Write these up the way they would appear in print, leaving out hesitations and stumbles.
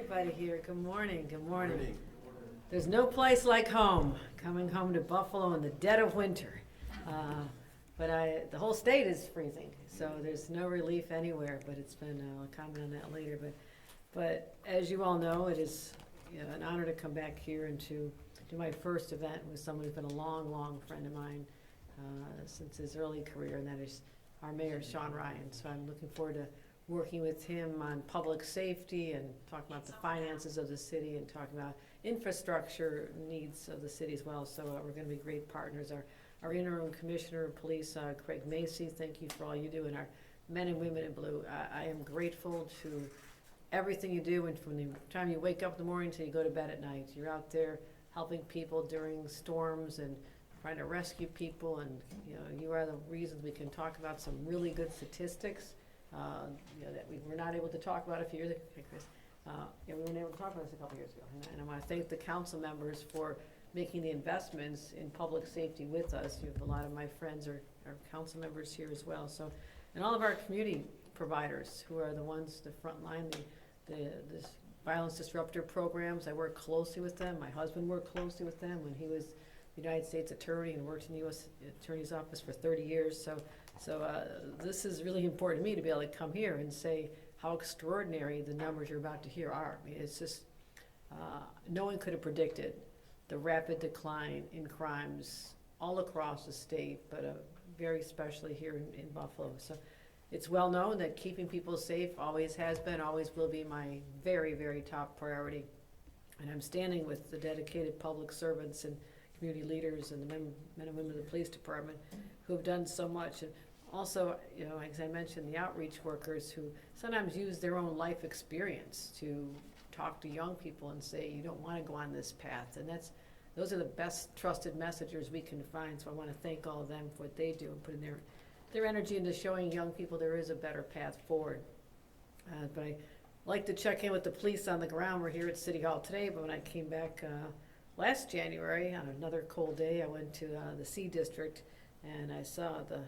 everybody here. Good morning. Good morning. There's no place like home. Coming home to Buffalo in the dead of winter. The whole state is freezing, so there's no relief anywhere. But it's been, I'll comment on that later. But as you all know, it is an honor to come back here and to do my first event with someone who's been a long friend of mine since his early career, and that is our mayor, Sean Ryan. So I'm looking forward to working with him on public safety and talking about the finances of the city and talking about infrastructure needs of the city as well. So we're going to be great partners. Our interim commissioner of police, Craig Macy, thank you for all you do, and our men and women in blue. I am grateful to everything you do, and from the time you wake up in the morning till you go to bed at night. You're out there helping people during storms and trying to rescue people, and you are the reasons we can talk about some really good statistics that we were not able to talk about a few years ago. Chris, we weren't able to talk about this a couple years ago, and I want to thank the council members for making the investments in public safety with us. You have a lot of my friends are council members here as well. So, and all of our community providers who are the ones, the front line, this violence disruptor programs. I work closely with them. My husband worked closely with them when he was United States Attorney and worked in the U.S. Attorney's Office for 30 years. So this is really important to me to be able to come here and say how extraordinary the numbers you're about to hear are. I mean, it's just, no one could have predicted the rapid decline in crimes all across the state, but very especially here in Buffalo. So it's well known that keeping people safe always has been, always will be my very top priority. And I'm standing with the dedicated public servants and community leaders and the men and women of the police department who have done so much. And also, as I mentioned, the outreach workers who sometimes use their own life experience to talk to young people and say, you don't want to go on this path. And those are the best trusted messengers we can find. So I want to thank all of them for what they do and putting their energy into showing young people there is a better path forward. But I like to check in with the police on the ground. We're here at City Hall today, but when I came back last January on another cold day, I went to the C District and I saw the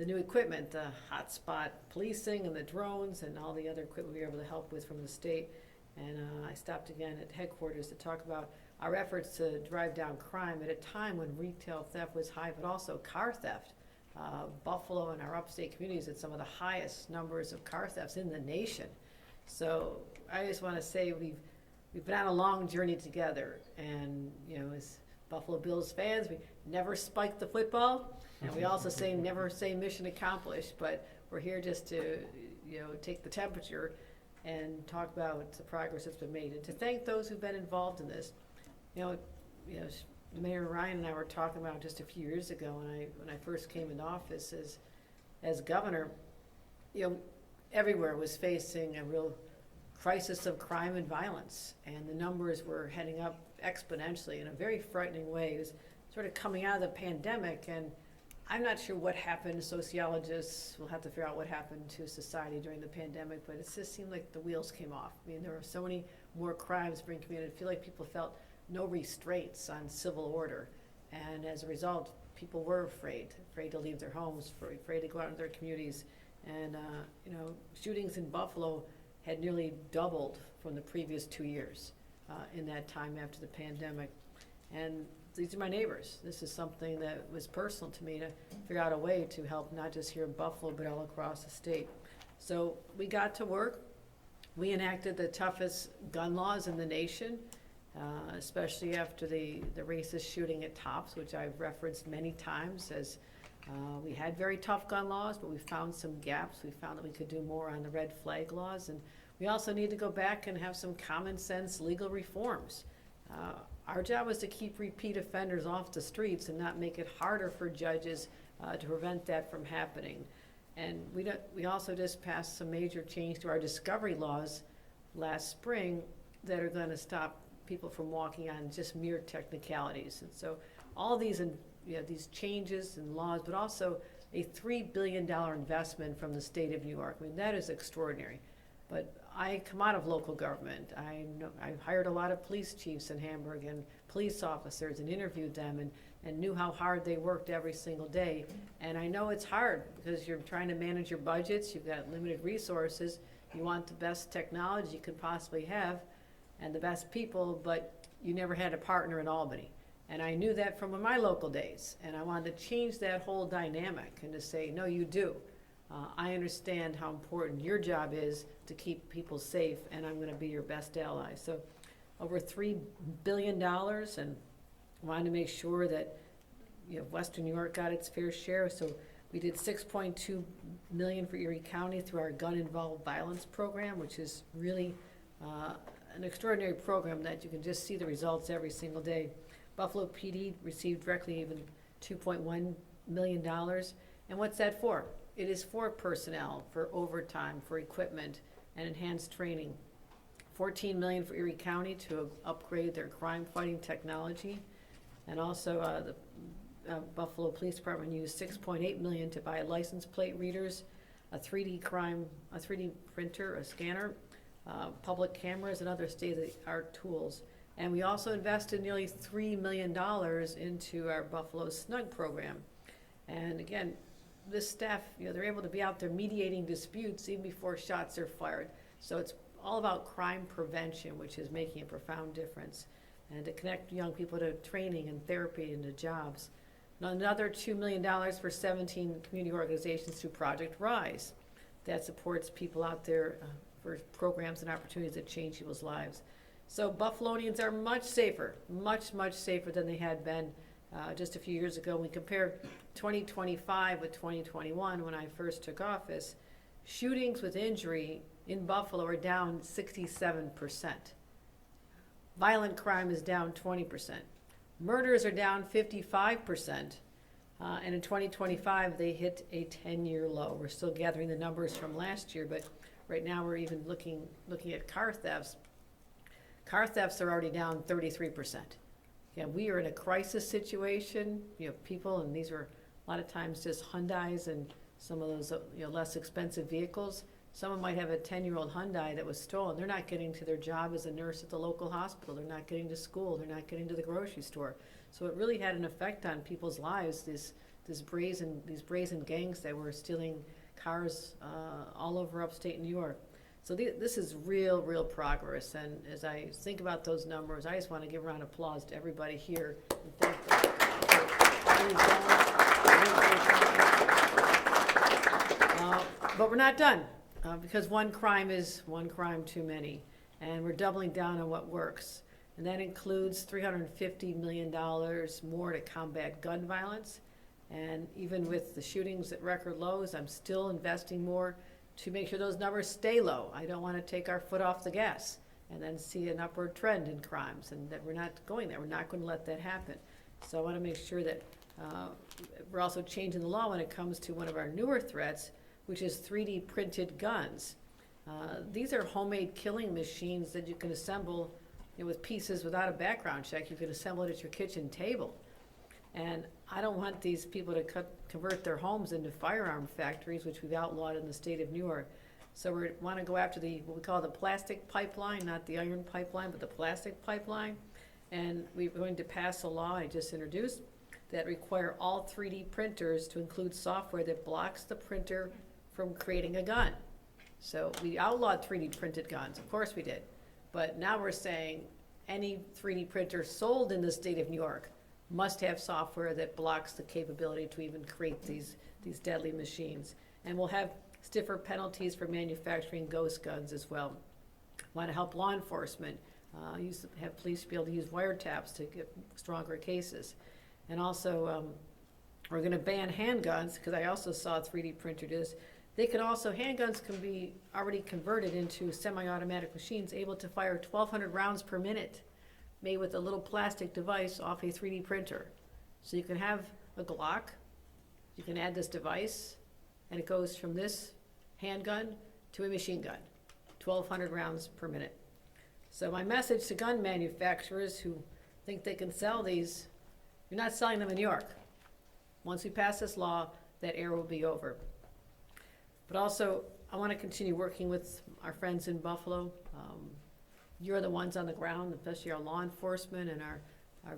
new equipment, the hotspot policing and the drones and all the other equipment we were able to help with from the state. And I stopped again at headquarters to talk about our efforts to drive down crime at a time when retail theft was high, but also car theft. Buffalo and our upstate communities had some of the highest numbers of car thefts in the nation. So I just want to say we've been on a long journey together, and as Buffalo Bills fans, we never spike the football, and we also never say mission accomplished, but we're here just to take the temperature and talk about the progress that's been made, and to thank those who've been involved in this. Mayor Ryan and I were talking about just a few years ago when I first came into office as governor. Everywhere was facing a real crisis of crime and violence, and the numbers were heading up exponentially in a very frightening way. It was sort of coming out of the pandemic, and I'm not sure what happened. Sociologists will have to figure out what happened to society during the pandemic, but it just seemed like the wheels came off. I mean, there were so many more crimes being committed. I feel like people felt no restraints on civil order, and as a result, people were afraid to leave their homes, afraid to go out into their communities. And shootings in Buffalo had nearly doubled from the previous 2 years in that time after the pandemic. And these are my neighbors. This is something that was personal to me, to figure out a way to help not just here in Buffalo, but all across the state. So we got to work. We enacted the toughest gun laws in the nation, especially after the racist shooting at Tops, which I've referenced many times as we had very tough gun laws, but we found some gaps. We found that we could do more on the red flag laws, and we also need to go back and have some common sense legal reforms. Our job is to keep repeat offenders off the streets and not make it harder for judges to prevent that from happening. And we also just passed some major change to our discovery laws last spring that are going to stop people from walking on just mere technicalities. And so all these these changes in laws, but also a $3 billion investment from the state of New York. I mean, that is extraordinary. But I come out of local government. I've hired a lot of police chiefs in Hamburg and police officers and interviewed them and knew how hard they worked every single day. And I know it's hard because you're trying to manage your budgets. You've got limited resources. You want the best technology you could possibly have. and the best people, but you never had a partner in Albany. And I knew that from my local days, and I wanted to change that whole dynamic and to say, no, you do. I understand how important your job is to keep people safe, and I'm going to be your best ally. So over $3 billion, and wanted to make sure that Western New York got its fair share. So we did $6.2 million for Erie County through our gun-involved violence program, which is really an extraordinary program that you can just see the results every single day. Buffalo PD received directly even $2.1 million. And what's that for? It is for personnel, for overtime, for equipment, and enhanced training. $14 million for Erie County to upgrade their crime-fighting technology. And also the Buffalo Police Department used $6.8 million to buy license plate readers, a 3D printer, a scanner, public cameras, and other state-of-the-art tools. And we also invested nearly $3 million into our Buffalo Snug program. And again, this staff, they're able to be out there mediating disputes even before shots are fired. So it's all about crime prevention, which is making a profound difference, and to connect young people to training and therapy and to jobs. Another $2 million for 17 community organizations through Project Rise that supports people out there for programs and opportunities that change people's lives. So Buffalonians are much safer, much, much safer than they had been just a few years ago. When we compare 2025 with 2021, when I first took office, shootings with injury in Buffalo are down 67%. Violent crime is down 20%. Murders are down 55%. And in 2025, they hit a 10-year low. We're still gathering the numbers from last year, but right now we're even looking at car thefts. Car thefts are already down 33%. Yeah, we are in a crisis situation. People, and these are a lot of times just Hyundais and some of those less expensive vehicles. Someone might have a 10-year-old Hyundai that was stolen. They're not getting to their job as a nurse at the local hospital. They're not getting to school. They're not getting to the grocery store. So it really had an effect on people's lives. These brazen gangs that were stealing cars all over upstate New York. So this is real progress. And as I think about those numbers, I just want to give a round of applause to everybody here and thank them for but we're not done. Because one crime is one crime too many, and we're doubling down on what works. And that includes $350 million more to combat gun violence. And even with the shootings at record lows, I'm still investing more to make sure those numbers stay low. I don't want to take our foot off the gas and then see an upward trend in crimes, and that we're not going there. We're not going to let that happen. So I want to make sure that we're also changing the law when it comes to one of our newer threats, which is 3D printed guns. These are homemade killing machines that you can assemble with pieces without a background check. You can assemble it at your kitchen table. And I don't want these people to convert their homes into firearm factories, which we've outlawed in the state of New York. So we want to go after what we call the plastic pipeline, not the iron pipeline, but the plastic pipeline. And we're going to pass a law I just introduced that require all 3D printers to include software that blocks the printer from creating a gun. So we outlawed 3D printed guns, of course we did. But now we're saying any 3D printer sold in the state of New York must have software that blocks the capability to even create these deadly machines. And we'll have stiffer penalties for manufacturing ghost guns as well. Want to help law enforcement have police be able to use wiretaps to get stronger cases. And also, we're going to ban handguns, because I also saw a 3D printer do this. Handguns can be already converted into semi-automatic machines able to fire 1,200 rounds per minute, made with a little plastic device off a 3D printer. So you can have a Glock, you can add this device, and it goes from this handgun to a machine gun, 1,200 rounds per minute. So my message to gun manufacturers who think they can sell these, you're not selling them in New York. Once we pass this law, that era will be over. But also, I want to continue working with our friends in Buffalo. You're the ones on the ground, especially our law enforcement and our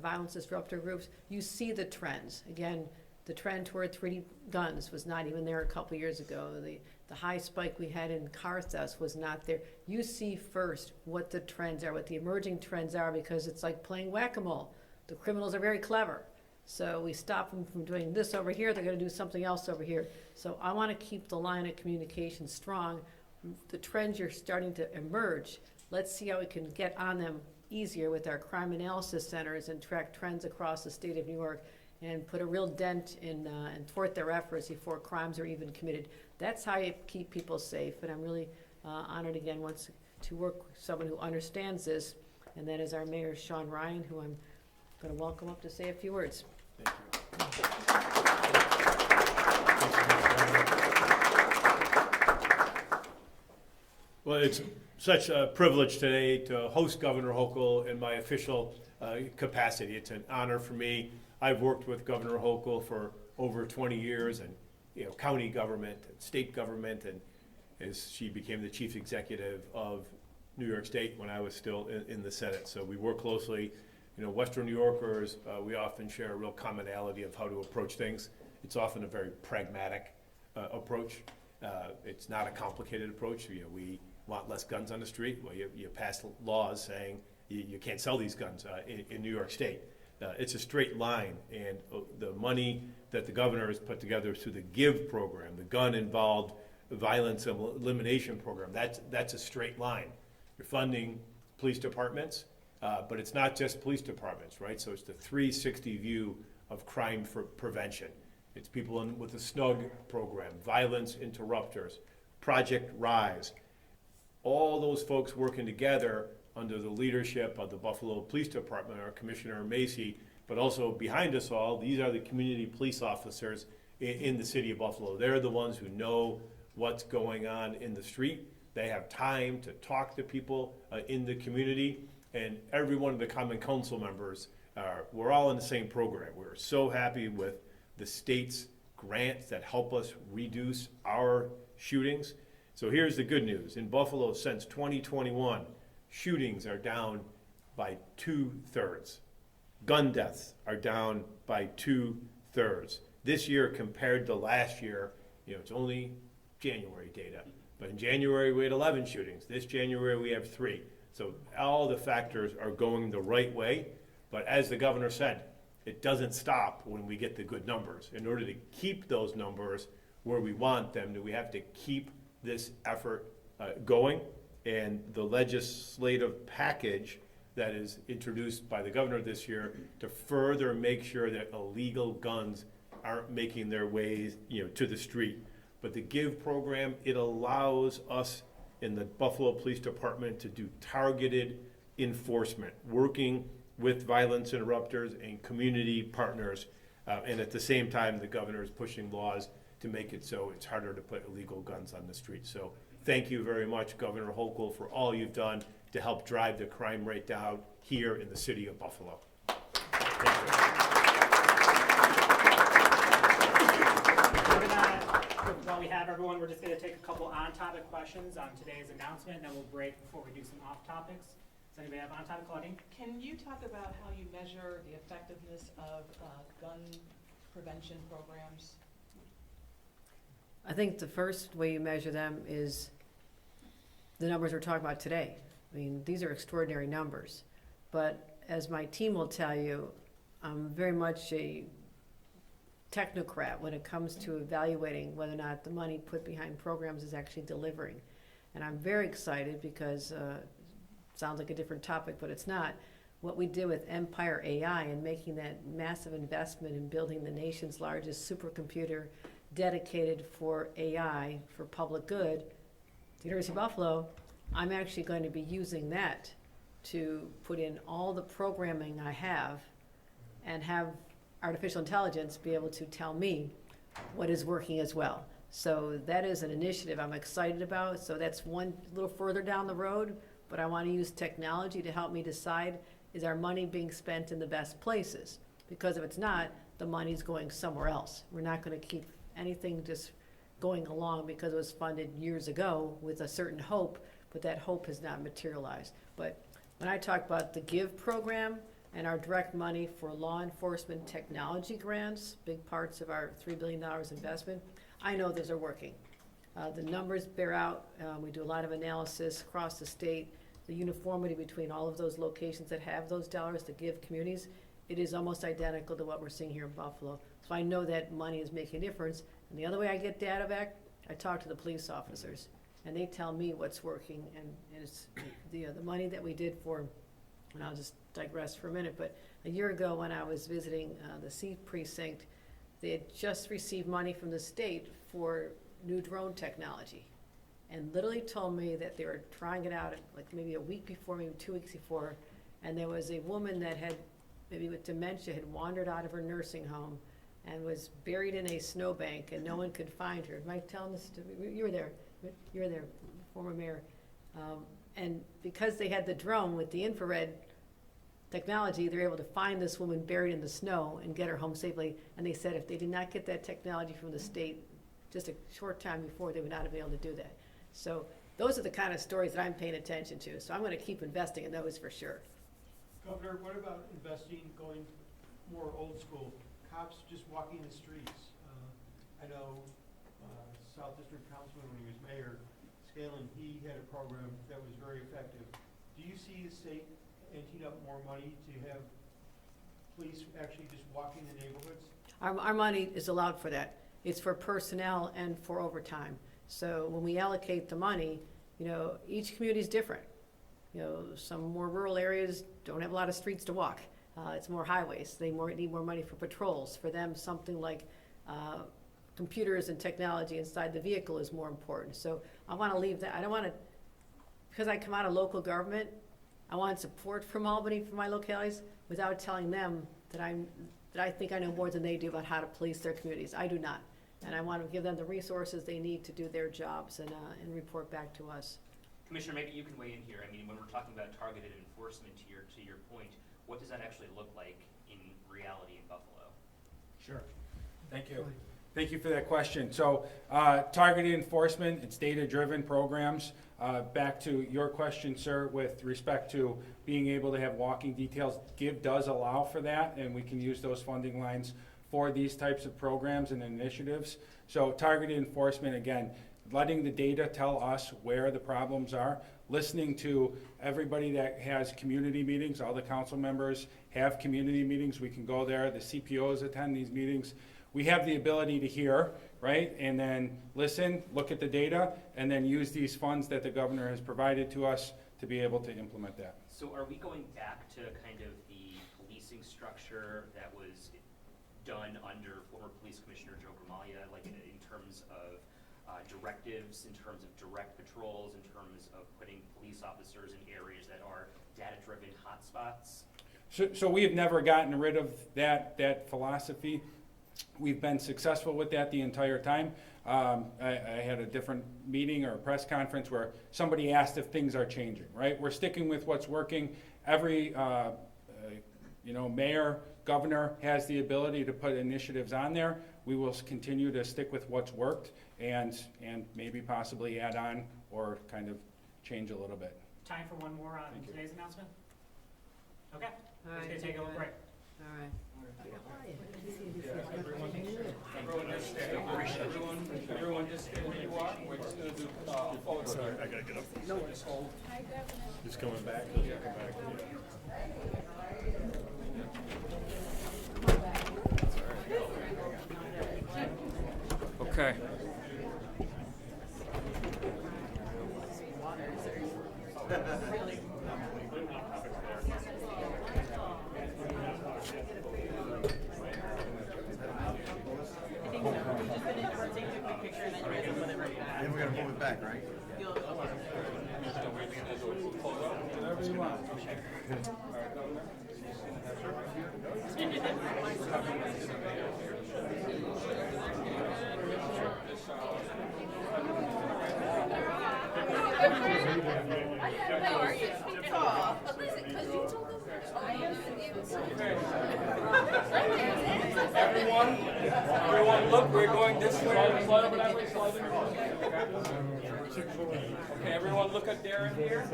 violence disruptor groups. You see the trends. Again, The trend toward 3D guns was not even there a couple years ago. The high spike we had in car thefts was not there. You see first what the trends are, what the emerging trends are, because it's like playing whack-a-mole. The criminals are very clever. So we stop them from doing this over here, they're gonna do something else over here. So I wanna keep the line of communication strong. The trends are starting to emerge. Let's see how we can get on them easier with our crime analysis centers and track trends across the state of New York and put a real dent in and thwart their efforts before crimes are even committed. That's how you keep people safe, and I'm really honored again once to work with someone who understands this, and that is our Mayor, Sean Ryan, who I'm going to welcome up to say a few words. Thank you. Well, it's such a privilege today to host Governor Hochul in my official capacity. It's an honor for me. I've worked with Governor Hochul for over 20 years, and county government and state government, and as she became the chief executive of New York State when I was still in the Senate. So we work closely. Western New Yorkers, we often share a real commonality of how to approach things. It's often a very pragmatic approach. It's not a complicated approach. We want less guns on the street. Well, you pass laws saying you can't sell these guns in New York State. It's a straight line, and the money that the governor has put together through the GIVE program, the gun-involved violence elimination program, that's a straight line. You're funding police departments, but it's not just police departments, right? So it's the 360 view of crime for prevention. It's people with the SNUG program, violence interrupters, Project RISE. All those folks working together under the leadership of the Buffalo Police Department, our Commissioner Macy, but also behind us all, these are the community police officers in the city of Buffalo. They're the ones who know what's going on in the street. They have time to talk to people in the community, and every one of the common council members, we're all in the same program. We're so happy with the state's grants that help us reduce our shootings. So here's the good news. In Buffalo, since 2021, shootings are down by 2/3. Gun deaths are down by 2/3. This year compared to last year, it's only January data, but in January we had 11 shootings. This January we have 3. So all the factors are going the right way, but as the governor said, it doesn't stop when we get the good numbers. In order to keep those numbers where we want them, we have to keep this effort going, and the legislative package that is introduced by the governor this year to further make sure that illegal guns aren't making their ways to the street. But the GIVE program, it allows us in the Buffalo Police Department to do targeted enforcement, working with violence interrupters and community partners, and at the same time the governor is pushing laws to make it so it's harder to put illegal guns on the street. So thank you very much, Governor Hochul, for all you've done to help drive the crime rate down here in the city of Buffalo. Thank you. While we have everyone, we're just going to take a couple on-topic questions on today's announcement, and then we'll break before we do some off-topics. Does anybody have on-topic, Claudine? Can you talk about how you measure the effectiveness of gun prevention programs? I think the first way you measure them is the numbers we're talking about today. I mean, these are extraordinary numbers. But as my team will tell you, I'm very much a technocrat when it comes to evaluating whether or not the money put behind programs is actually delivering. And I'm very excited because it sounds like a different topic, but it's not. What we did with Empire AI and making that massive investment in building the nation's largest supercomputer dedicated for AI for public good, the University of Buffalo, I'm actually going to be using that to put in all the programming I have and have artificial intelligence be able to tell me what is working as well. So that is an initiative I'm excited about. So that's one little further down the road, but I want to use technology to help me decide, is our money being spent in the best places? Because if it's not, the money's going somewhere else. We're not going to keep anything just going along because it was funded years ago with a certain hope, but that hope has not materialized. But when I talk about the GIVE program, and our direct money for law enforcement technology grants, big parts of our $3 billion investment. I know those are working. The numbers bear out. We do a lot of analysis across the state. The uniformity between all of those locations that have those dollars to give communities, it is almost identical to what we're seeing here in Buffalo. So I know that money is making a difference. And the other way I get data back, I talk to the police officers, and they tell me what's working. And it's the money that we did for, and I'll just digress for a minute, but a year ago when I was visiting the C precinct, they had just received money from the state for new drone technology, and literally told me that they were trying it out like maybe a week before, maybe 2 weeks before, and there was a woman that had, maybe with dementia, had wandered out of her nursing home and was buried in a snowbank, and no one could find her. Am I telling this to, you were there, former mayor. And because they had the drone with the infrared technology, they're able to find this woman buried in the snow and get her home safely. And they said if they did not get that technology from the state just a short time before, they would not have been able to do that. So those are the kind of stories that I'm paying attention to. So I'm going to keep investing in those for sure. Governor, what about investing, going more old school, cops just walking the streets? I know South District Councilman, when he was mayor, Scanlon, he had a program that was very effective. Do you see the state emptying up more money to have police actually just walking the neighborhoods? Our money is allowed for that. It's for personnel and for overtime. So when we allocate the money, you know, each community is different. You know, some more rural areas don't have a lot of streets to walk. It's more highways. They need more money for patrols. For them, something like computers and technology inside the vehicle is more important. So I want to leave that. I don't want to, because I come out of local government, I want support from Albany for my localities without telling them that I think I know more than they do about how to police their communities. I do not. And I want to give them the resources they need to do their jobs and report back to us. Commissioner, maybe you can weigh in here. I mean, when we're talking about targeted enforcement, to your point, what does that actually look like in reality in Buffalo? Sure. Thank you. Thank you for that question. So targeted enforcement, it's data-driven programs. Back to your question, sir, with respect to being able to have walking details, GIV does allow for that, and we can use those funding lines for these types of programs and initiatives. So targeted enforcement, again, letting the data tell us where the problems are, listening to everybody that has community meetings. All the council members have community meetings. We can go there. The CPOs attend these meetings. We have the ability to hear, right, and then listen, look at the data, and then use these funds that the governor has provided to us to be able to implement that. So are we going back to kind of the policing structure that was done under former police commissioner Joe Gramaglia, like in terms of directives, in terms of direct patrols, in terms of putting police officers in areas that are data-driven hotspots? So we have never gotten rid of that philosophy. We've been successful with that the entire time. I had a different meeting or a press conference where somebody asked if things are changing, right? We're sticking with what's working. Every mayor, governor has the ability to put initiatives on there. We will continue to stick with what's worked and maybe possibly add on or kind of change a little bit. Time for one more on today's announcement? Okay, All let's right, take a little break. All right. Everyone just stay where you are. We're just gonna do forward. Sorry, I gotta get up. No. Just coming back. Okay. Then we're gonna move it back, right? Whatever you want. Everyone, look, we're going this way. Okay, everyone look at Darren here.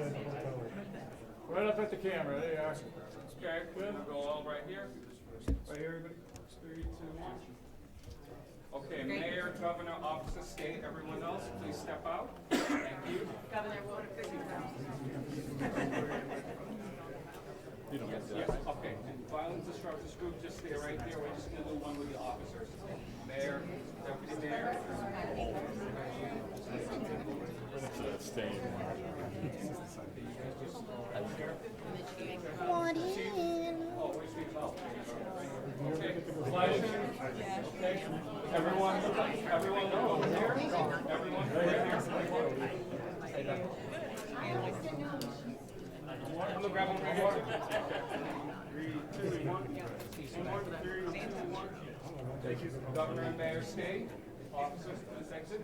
Right up at the camera, there you are. Okay, we're gonna go all right here. Right here, everybody. 3, 2, 1. Okay, Mayor, Governor, Officer, State, everyone else, please step out. Thank you. Governor, what a good Yes, okay. And violence disruptors group, just stay right there. We're just gonna do one with the officers. Mayor, Deputy Mayor. Oh, where's the about? Okay, flash. Okay, everyone over here. Everyone right here. I'm gonna grab one more. 3, 2, 1. 3, 2, 1. Governor and Mayor stay. Officers, please exit.